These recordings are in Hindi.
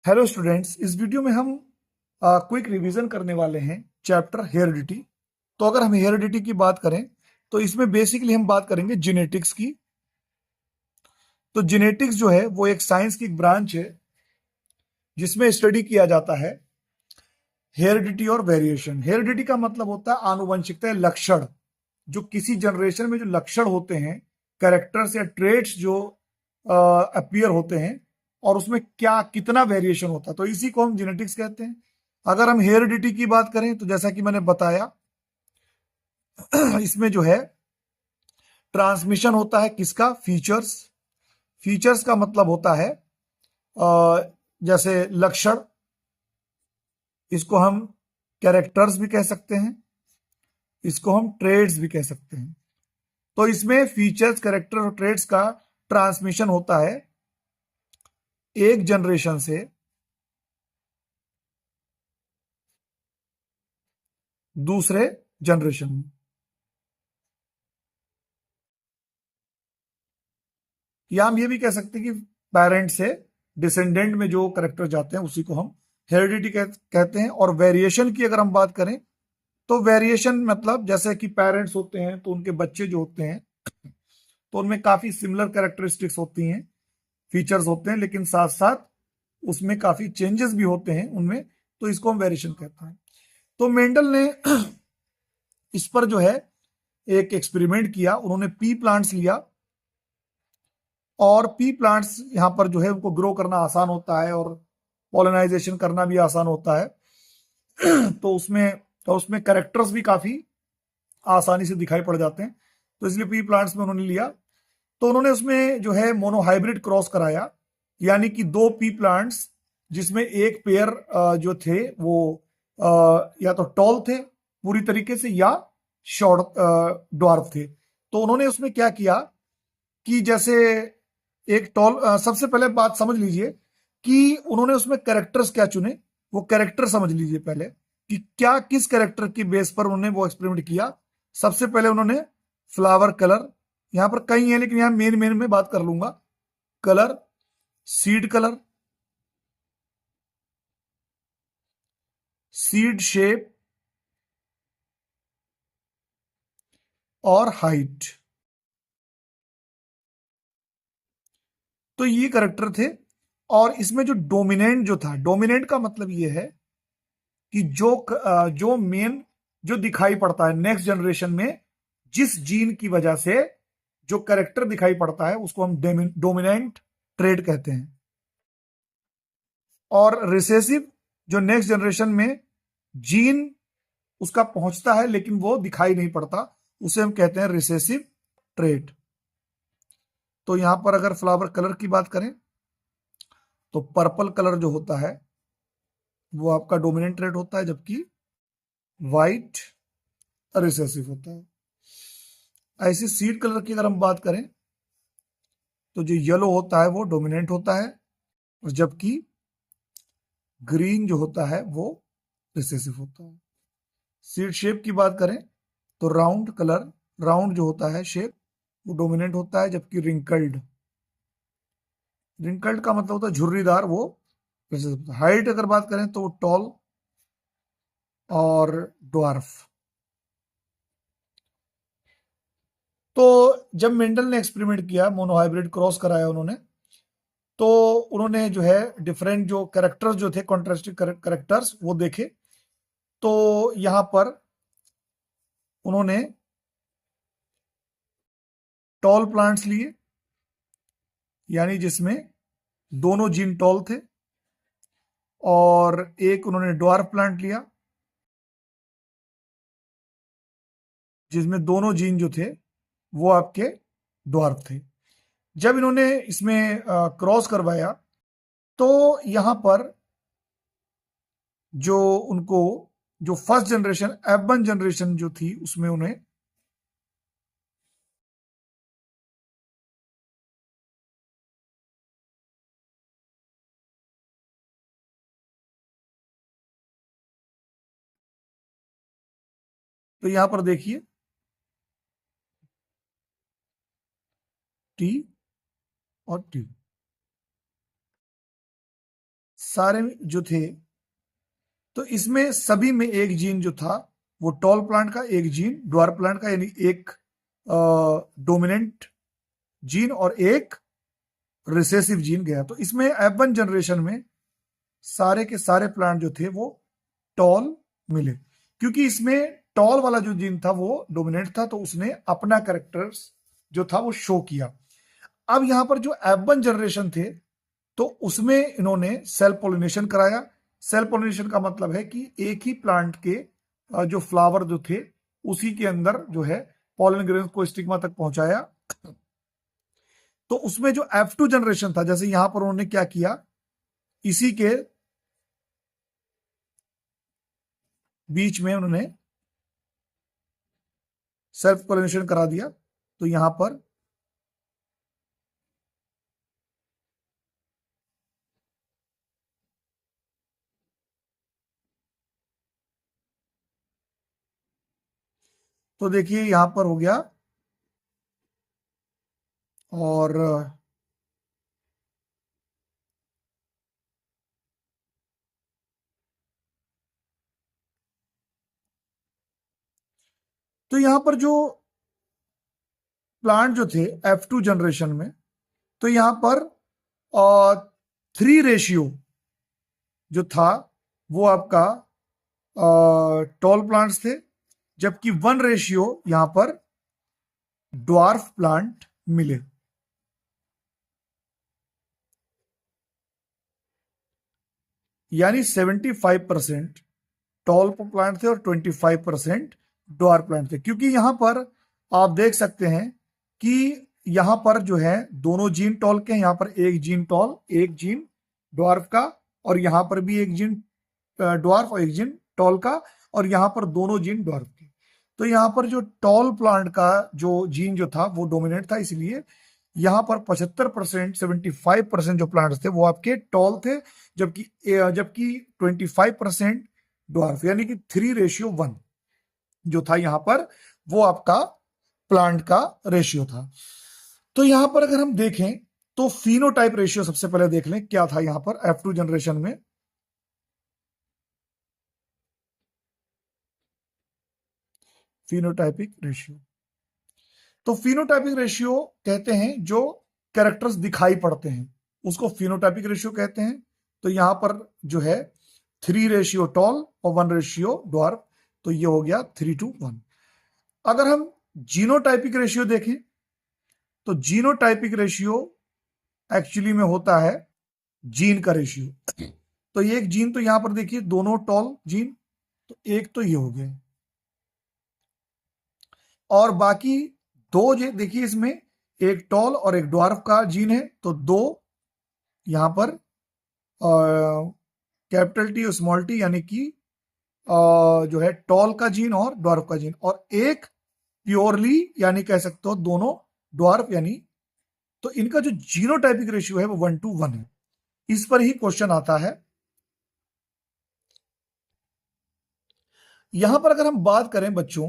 हेलो स्टूडेंट्स, इस वीडियो में हम क्विक रिवीजन करने वाले हैं चैप्टर हेरिडिटी। तो अगर हम हेरिडिटी की बात करें तो इसमें बेसिकली हम बात करेंगे जेनेटिक्स की। तो जेनेटिक्स जो है वो एक साइंस की ब्रांच है जिसमें स्टडी किया जाता है हेरिडिटी और वेरिएशन। हेरिडिटी का मतलब होता है आनुवंशिकता या लक्षण, जो किसी जनरेशन में जो लक्षण होते हैं, कैरेक्टर्स या ट्रेट्स जो अपीयर होते हैं और उसमें क्या कितना वेरिएशन होता है, तो इसी को हम जेनेटिक्स कहते हैं। अगर हम हेरिडिटी की बात करें तो जैसा कि मैंने बताया इसमें जो है ट्रांसमिशन होता है किसका, फीचर्स। फीचर्स का मतलब होता है जैसे लक्षण, इसको हम कैरेक्टर्स भी कह सकते हैं, इसको हम ट्रेड्स भी कह सकते हैं। तो इसमें फीचर्स, कैरेक्टर और ट्रेड्स का ट्रांसमिशन होता है एक जनरेशन से दूसरे जनरेशन में। या हम ये भी कह सकते हैं कि पेरेंट से डिसेंडेंट में जो करेक्टर जाते हैं उसी को हम हेरिडिटी कहते हैं। और वेरिएशन की अगर हम बात करें तो वेरिएशन मतलब जैसे कि पेरेंट्स होते हैं तो उनके बच्चे जो होते हैं तो उनमें काफी सिमिलर कैरेक्टरिस्टिक्स होती हैं, फीचर्स होते हैं, लेकिन साथ साथ उसमें काफी चेंजेस भी होते हैं उनमें, तो इसको हम वेरिएशन कहते हैं। तो मेंडल ने इस पर जो है एक एक्सपेरिमेंट किया। उन्होंने पी प्लांट्स लिया और पी प्लांट्स यहाँ पर जो है उनको ग्रो करना आसान होता है और पॉलिनाइजेशन करना भी आसान होता है। तो उसमें कैरेक्टर्स भी काफी आसानी से दिखाई पड़ जाते हैं, तो इसलिए पी प्लांट्स में उन्होंने लिया। तो उन्होंने उसमें जो है मोनोहाइब्रिड क्रॉस कराया, यानी कि दो पी प्लांट्स जिसमें एक पेयर जो थे वो या तो टॉल थे पूरी तरीके से या शॉर्ट ड्वार्फ थे। तो उन्होंने उसमें क्या किया कि जैसे एक टॉल, सबसे पहले बात समझ लीजिए कि उन्होंने उसमें कैरेक्टर्स क्या चुने, वो कैरेक्टर समझ लीजिए पहले कि क्या किस कैरेक्टर की बेस पर उन्होंने वो एक्सपेरिमेंट किया। सबसे पहले उन्होंने फ्लावर कलर, यहां पर कई है लेकिन यहां मेन मेन में बात कर लूंगा, colour, seed colour, seed shape और हाइट, तो ये कैरेक्टर थे। और इसमें जो डोमिनेंट जो था, डोमिनेंट का मतलब ये है कि जो मेन जो दिखाई पड़ता है नेक्स्ट जनरेशन में, जिस जीन की वजह से जो कैरेक्टर दिखाई पड़ता है उसको हम डोमिनेंट ट्रेड कहते हैं। और रिसेसिव, जो नेक्स्ट जनरेशन में जीन उसका पहुंचता है लेकिन वो दिखाई नहीं पड़ता, उसे हम कहते हैं रिसेसिव ट्रेट। तो यहां पर अगर फ्लावर कलर की बात करें तो पर्पल कलर जो होता है वो आपका डोमिनेंट ट्रेट होता है, जबकि व्हाइट रिसेसिव होता है। ऐसे सीड कलर की अगर हम बात करें तो जो येलो होता है वो डोमिनेंट होता है, और जबकि ग्रीन जो होता है वो रिसेसिव होता है। सीड शेप की बात करें तो राउंड कलर, राउंड जो होता है शेप वो डोमिनेंट होता है, जबकि रिंकल्ड, रिंकल्ड का मतलब होता है झुर्रीदार, वो रिसेसिव होता है। हाइट अगर बात करें तो टॉल और ड्वार्फ। तो जब मेंडल ने एक्सपेरिमेंट किया, मोनोहाइब्रिड क्रॉस कराया उन्होंने, तो उन्होंने जो है डिफरेंट जो कैरेक्टर्स जो थे, कॉन्ट्रास्टिंग कैरेक्टर्स वो देखे। तो यहां पर उन्होंने टॉल प्लांट्स लिए, यानी जिसमें दोनों जीन टॉल थे, और एक उन्होंने ड्वार्फ प्लांट लिया जिसमें दोनों जीन जो थे वो आपके ड्वार्फ थे। जब इन्होंने इसमें क्रॉस करवाया तो यहां पर जो उनको जो फर्स्ट जनरेशन F1 जनरेशन जो थी उसमें उन्हें तो यहां पर देखिए टी और टी, सारे जो थे, तो इसमें सभी में एक जीन जो था वो टॉल प्लांट का, एक जीन ड्वार्फ प्लांट का, यानी एक डोमिनेंट जीन और एक रिसेसिव जीन गया। तो इसमें F1 जनरेशन में सारे के सारे प्लांट जो थे वो टॉल मिले, क्योंकि इसमें टॉल वाला जो जीन था वो डोमिनेंट था, तो उसने अपना कैरेक्टर्स जो था वो शो किया। अब यहां पर जो F1 जनरेशन थे, तो उसमें इन्होंने सेल्फ पोलिनेशन कराया। सेल्फ पोलिनेशन का मतलब है कि एक ही प्लांट के जो फ्लावर जो थे उसी के अंदर जो है पॉलन ग्रेन्स को स्टिग्मा तक पहुंचाया। तो उसमें जो F2 जनरेशन था, जैसे यहां पर उन्होंने क्या किया, इसी के बीच में उन्होंने सेल्फ पोलिनेशन करा दिया। तो यहां पर तो देखिए यहां पर हो गया, और तो यहां पर जो प्लांट जो थे F2 जनरेशन में, तो यहां पर 3 रेशियो जो था वो आपका टॉल प्लांट्स थे, जबकि 1 रेशियो यहां पर ड्वार्फ प्लांट मिले। यानी 75% टॉल प्लांट थे और 25% ड्वार्फ प्लांट थे, क्योंकि यहां पर आप देख सकते हैं कि यहां पर जो है दोनों जीन टॉल के हैं। यहां पर एक जीन टॉल, एक जीन ड्वार्फ का, और यहां पर भी एक जीन ड्वार्फ और एक जीन टॉल का, और यहां पर दोनों जीन ड्वार्फ के। तो यहां पर जो टॉल प्लांट का जो जीन जो था वो डोमिनेट था, इसलिए यहां पर 75%, 75% जो प्लांट्स थे वो आपके टॉल थे, जबकि जबकि 25% ड्वार्फ, यानी कि 3:1 जो था यहां पर वो आपका प्लांट का रेशियो था। तो यहां पर अगर हम देखें तो फिनोटाइप रेशियो सबसे पहले देख लें क्या था यहां पर F2 जनरेशन में। फिनोटाइपिक रेशियो, तो फिनोटाइपिक रेशियो कहते हैं जो कैरेक्टर्स दिखाई पड़ते हैं उसको फिनोटाइपिक रेशियो कहते हैं। तो यहां पर जो है 3 रेशियो टॉल और 1 रेशियो ड्वार्फ, तो ये हो गया 3:1। अगर हम जीनोटाइपिक रेशियो देखें तो जीनोटाइपिक रेशियो एक्चुअली में होता है जीन का रेशियो। तो ये एक जीन, तो यहां पर देखिए दोनों टॉल जीन, तो एक तो ये हो गए, और बाकी दो देखिए इसमें एक टॉल और एक ड्वार्फ का जीन है, तो दो यहां पर कैपिटल टी और स्मॉल टी, यानी कि जो है टॉल का जीन और ड्वार्फ का जीन, और एक प्योरली यानी कह सकते हो दोनों ड्वार्फ, यानी तो इनका जो जीनोटाइपिक रेशियो है वो 1:1 है। इस पर ही क्वेश्चन आता है। यहां पर अगर हम बात करें बच्चों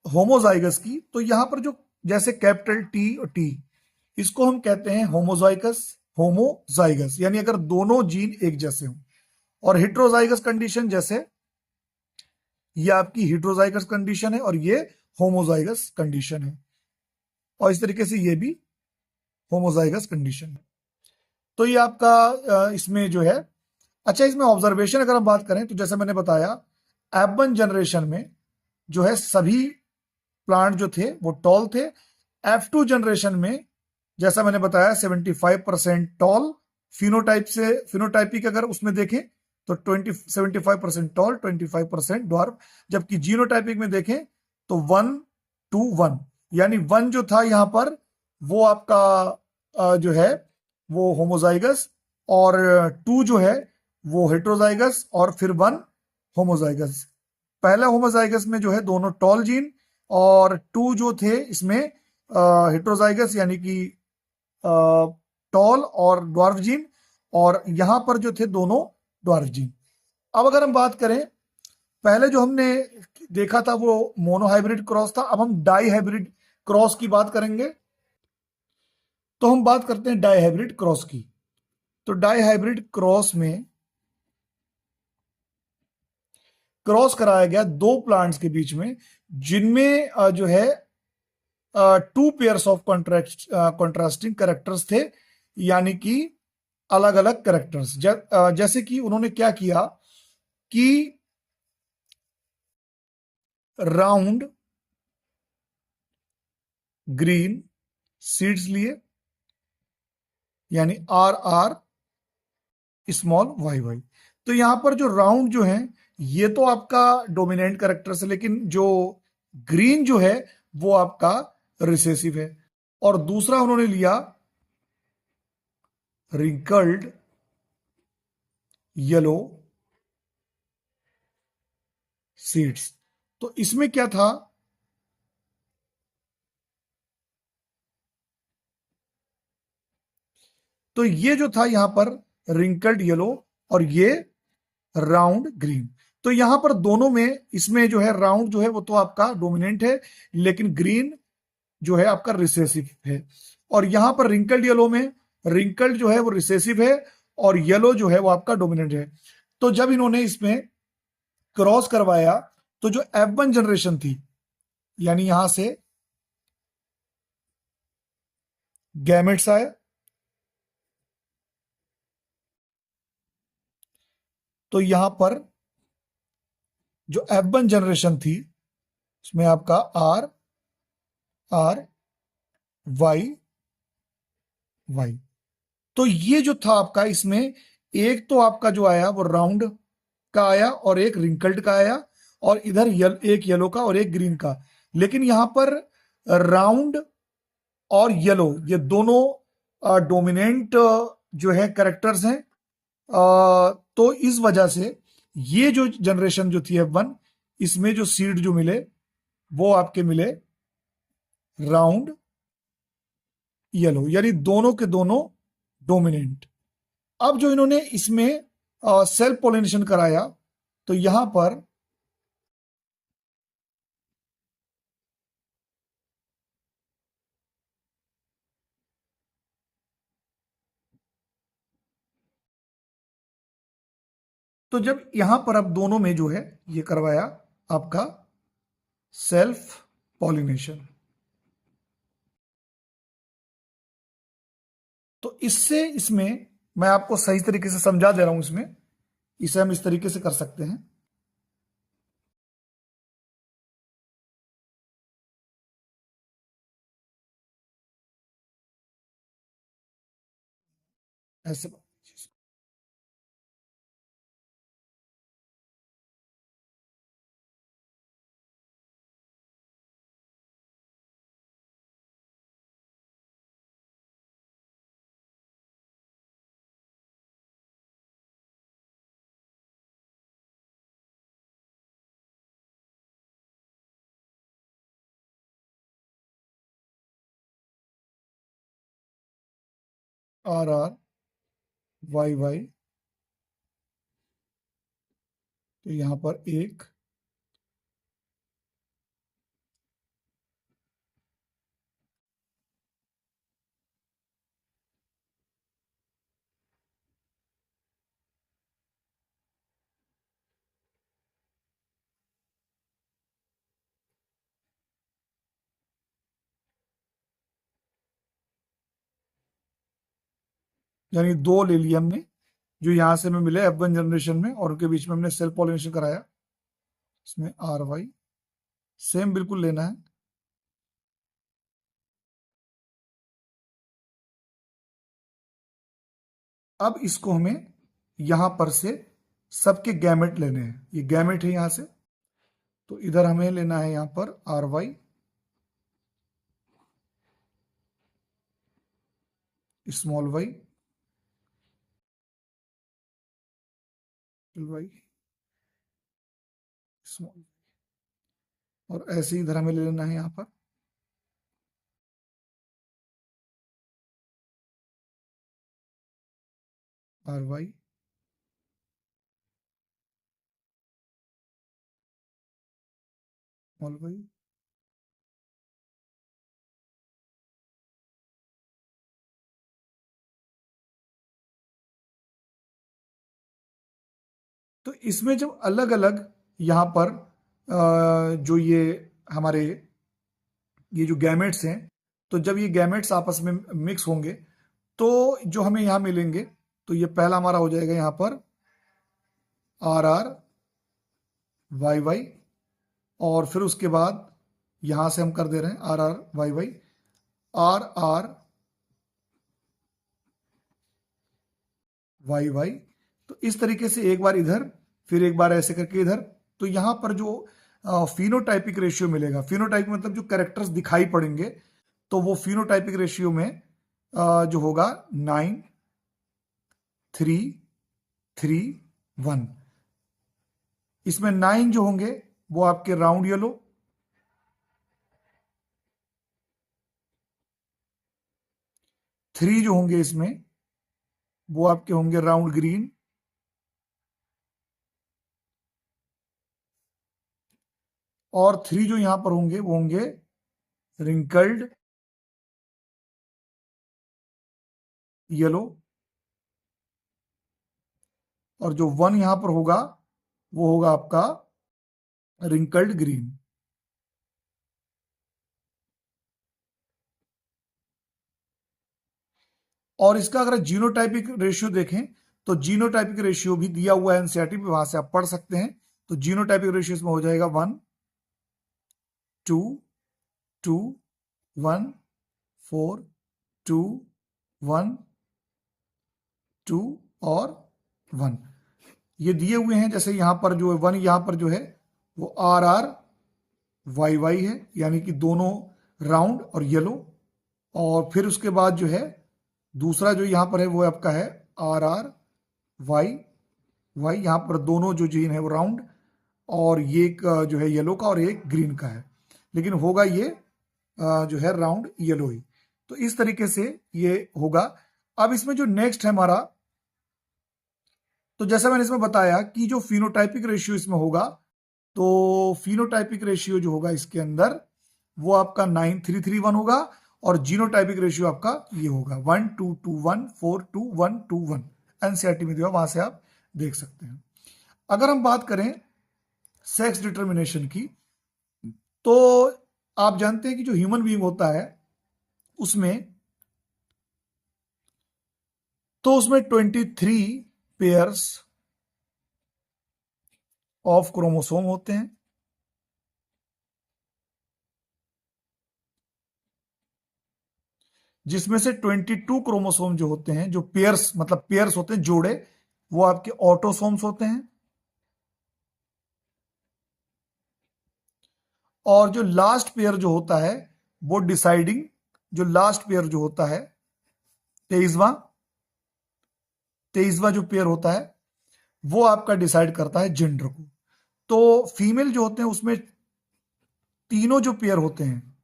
होमोजाइगस की, तो यहां पर जो जैसे कैपिटल टी और टी, इसको हम कहते हैं होमोजाइगस, होमोजाइगस यानी अगर दोनों जीन एक जैसे हों। और हेट्रोजाइगस कंडीशन, जैसे ये आपकी हेट्रोजाइगस कंडीशन है और ये होमोजाइगस कंडीशन है, और इस तरीके से ये भी होमोजाइगस कंडीशन है। तो ये आपका इसमें जो है, अच्छा इसमें ऑब्जर्वेशन अगर हम बात करें तो जैसे मैंने बताया F1 जनरेशन में जो है सभी प्लांट जो थे वो टॉल थे। F2 जनरेशन में जैसा मैंने बताया 75% टॉल, फिनोटाइप से फिनोटाइपिक अगर उसमें देखें तो 75% टॉल, 25% ड्वार्फ, जबकि जीनोटाइपिक में देखें तो 1:1, यानी 1 जो था यहां पर वो आपका जो है वो होमोजाइगस, और 2 जो है वो हेट्रोजाइगस, और फिर 1 होमोजाइगस। पहला होमोजाइगस में जो है दोनों टॉल जीन, और 2 जो थे इसमें हेट्रोजाइगस यानी कि टॉल और ड्वार्फ जीन, और यहां पर जो थे दोनों ड्वार्फ जीन। अब अगर हम बात करें, पहले जो हमने देखा था वो मोनोहाइब्रिड क्रॉस था, अब हम डाई हाइब्रिड क्रॉस की बात करेंगे। तो हम बात करते हैं डाई हाइब्रिड क्रॉस की। तो डाई हाइब्रिड क्रॉस में क्रॉस कराया गया दो प्लांट्स के बीच में, जिनमें जो है two pairs of contrasting characters थे, यानी कि अलग अलग कैरेक्टर्स। जैसे कि उन्होंने क्या किया कि राउंड ग्रीन सीड्स लिए, यानी R R small Y Y. तो यहां पर जो राउंड जो है ये तो आपका डोमिनेंट कैरेक्टर्स है, लेकिन जो ग्रीन जो है वो आपका रिसेसिव है। और दूसरा उन्होंने लिया रिंकल्ड येलो सीड्स। तो इसमें क्या था, तो ये जो था यहां पर रिंकल्ड येलो और ये राउंड ग्रीन। तो यहां पर दोनों में, इसमें जो है राउंड जो है वो तो आपका डोमिनेंट है, लेकिन ग्रीन जो है आपका रिसेसिव है। और यहां पर रिंकल्ड येलो में रिंकल्ड जो है वो रिसेसिव है और येलो जो है वो आपका डोमिनेंट है। तो जब इन्होंने इसमें क्रॉस करवाया तो जो F1 जनरेशन थी, यानी यहां से गैमेट्स आए, तो यहां पर जो F1 जनरेशन थी उसमें आपका आर आर वाई वाई। तो ये जो था आपका, इसमें एक तो आपका जो आया वो राउंड का आया और एक रिंकल्ड का आया, और इधर एक येलो का और एक ग्रीन का। लेकिन यहां पर राउंड और येलो ये दोनों डोमिनेंट जो है कैरेक्टर्स हैं। तो इस वजह से ये जो जनरेशन जो थी F1, इसमें जो सीड जो मिले वो आपके मिले राउंड येलो, यानी दोनों के दोनों डोमिनेंट। अब जो इन्होंने इसमें सेल्फ पोलिनेशन कराया, तो यहां पर तो जब यहां पर अब दोनों में जो है ये करवाया आपका सेल्फ पॉलिनेशन, तो इससे इसमें मैं आपको सही तरीके से समझा दे रहा हूं। इसमें इसे हम इस तरीके से कर सकते हैं, ऐसे। आर आर वाई वाई, तो यहां पर एक, यानी दो ले लिए हमने, जो यहां से हमें मिले F1 जनरेशन में, और उनके बीच में हमने सेल्फ पॉलिनेशन कराया। इसमें आर वाई सेम बिल्कुल लेना है। अब इसको हमें यहां पर से सबके गैमेट लेने हैं, ये गैमेट है यहां से। तो इधर हमें लेना है यहां पर R Y small Y Y small, और ऐसे ही इधर हमें ले लेना है यहां पर आर वाई स्मॉल वाई। तो इसमें जब अलग अलग यहाँ पर जो ये हमारे ये जो गैमेट्स हैं, तो जब ये गैमेट्स आपस में मिक्स होंगे तो जो हमें यहाँ मिलेंगे, तो ये पहला हमारा हो जाएगा यहाँ पर RR YY, और फिर उसके बाद यहां से हम कर दे रहे हैं RRYY, RRYY। तो इस तरीके से एक बार इधर, फिर एक बार ऐसे करके इधर। तो यहां पर जो फिनोटाइपिक रेशियो मिलेगा, फिनोटाइप मतलब जो कैरेक्टर्स दिखाई पड़ेंगे, तो वो फिनोटाइपिक रेशियो में जो होगा 9:3:3:1। इसमें 9 जो होंगे वो आपके राउंड येलो, 3 जो होंगे इसमें वो आपके होंगे राउंड ग्रीन, और 3 जो यहां पर होंगे वो होंगे रिंकल्ड येलो, और जो 1 यहां पर होगा वो होगा आपका रिंकल्ड ग्रीन। और इसका अगर जीनोटाइपिक रेशियो देखें तो जीनोटाइपिक रेशियो भी दिया हुआ है एनसीईआरटी में, वहां से आप पढ़ सकते हैं। तो जीनोटाइपिक रेशियो इसमें हो जाएगा 1 2 2 1 4 2 1 2 और 1 ये दिए हुए हैं। जैसे यहां पर जो है 1 यहां पर जो है वो RRYY है, यानी कि दोनों राउंड और येलो। और फिर उसके बाद जो है दूसरा जो यहां पर है वो आपका है RRYY, यहां पर दोनों जो जीन है वो राउंड, और ये एक जो है येलो का और एक ग्रीन का है, लेकिन होगा ये जो है राउंड येलो ही। तो इस तरीके से ये होगा। अब इसमें जो नेक्स्ट है हमारा, तो जैसा मैंने इसमें बताया कि जो फिनोटाइपिक रेशियो इसमें होगा, तो फिनोटाइपिक रेशियो जो होगा इसके अंदर वो आपका 9:3:3:1 होगा, और जीनोटाइपिक रेशियो आपका ये होगा 1:2:2:1 4:2:1:2:1। एनसीईआरटी में दिया वहां से आप देख सकते हैं। अगर हम बात करें सेक्स डिटर्मिनेशन की, तो आप जानते हैं कि जो ह्यूमन बीइंग होता है उसमें 23 पेयर्स ऑफ क्रोमोसोम होते हैं, जिसमें से 22 क्रोमोसोम जो होते हैं, जो पेयर्स मतलब पेयर्स होते हैं जोड़े, वो आपके ऑटोसोम्स होते हैं। और जो लास्ट पेयर जो होता है वो डिसाइडिंग, जो लास्ट पेयर जो होता है 23वां जो पेयर होता है वो आपका डिसाइड करता है जेंडर को। तो फीमेल जो होते हैं उसमें तीनों जो पेयर होते हैं,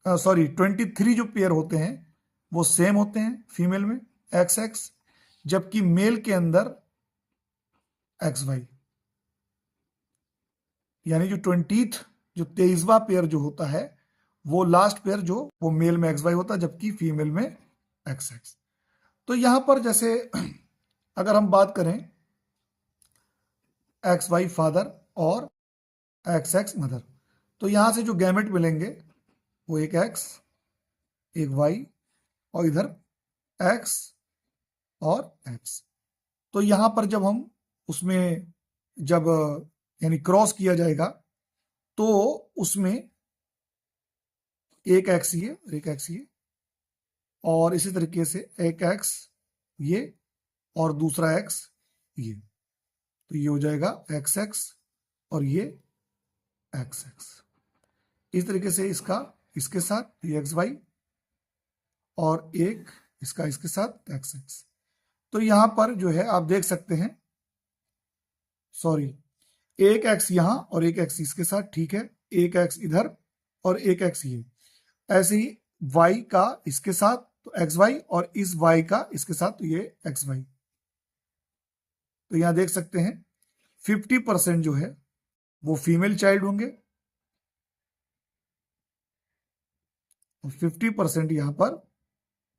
सॉरी 23 जो पेयर होते हैं वो सेम होते हैं फीमेल में XX, जबकि मेल के अंदर XY, यानी जो 23वां पेयर जो होता है वो लास्ट पेयर जो वो मेल में XY होता है, जबकि फीमेल में XX। तो यहां पर जैसे अगर हम बात करें XY फादर और XX मदर, तो यहां से जो गैमेट मिलेंगे वो एक X एक Y और इधर X और X। तो यहां पर जब हम उसमें जब यानी क्रॉस किया जाएगा तो उसमें एक X ये और एक X ये, और इसी तरीके से एक X ये और दूसरा X ये, तो ये हो जाएगा XX और ये XX। इस तरीके से इसका इसके साथ ये XY और एक इसका इसके साथ XX। तो यहां पर जो है आप देख सकते हैं, सॉरी एक X यहां और एक X इसके साथ, ठीक है, एक X इधर और एक X ये। ऐसे ही Y का इसके साथ तो XY और इस Y का इसके साथ तो ये XY। तो यहां देख सकते हैं 50% जो है वो फीमेल चाइल्ड होंगे और 50% यहां पर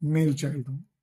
मेल चाइल्ड होंगे।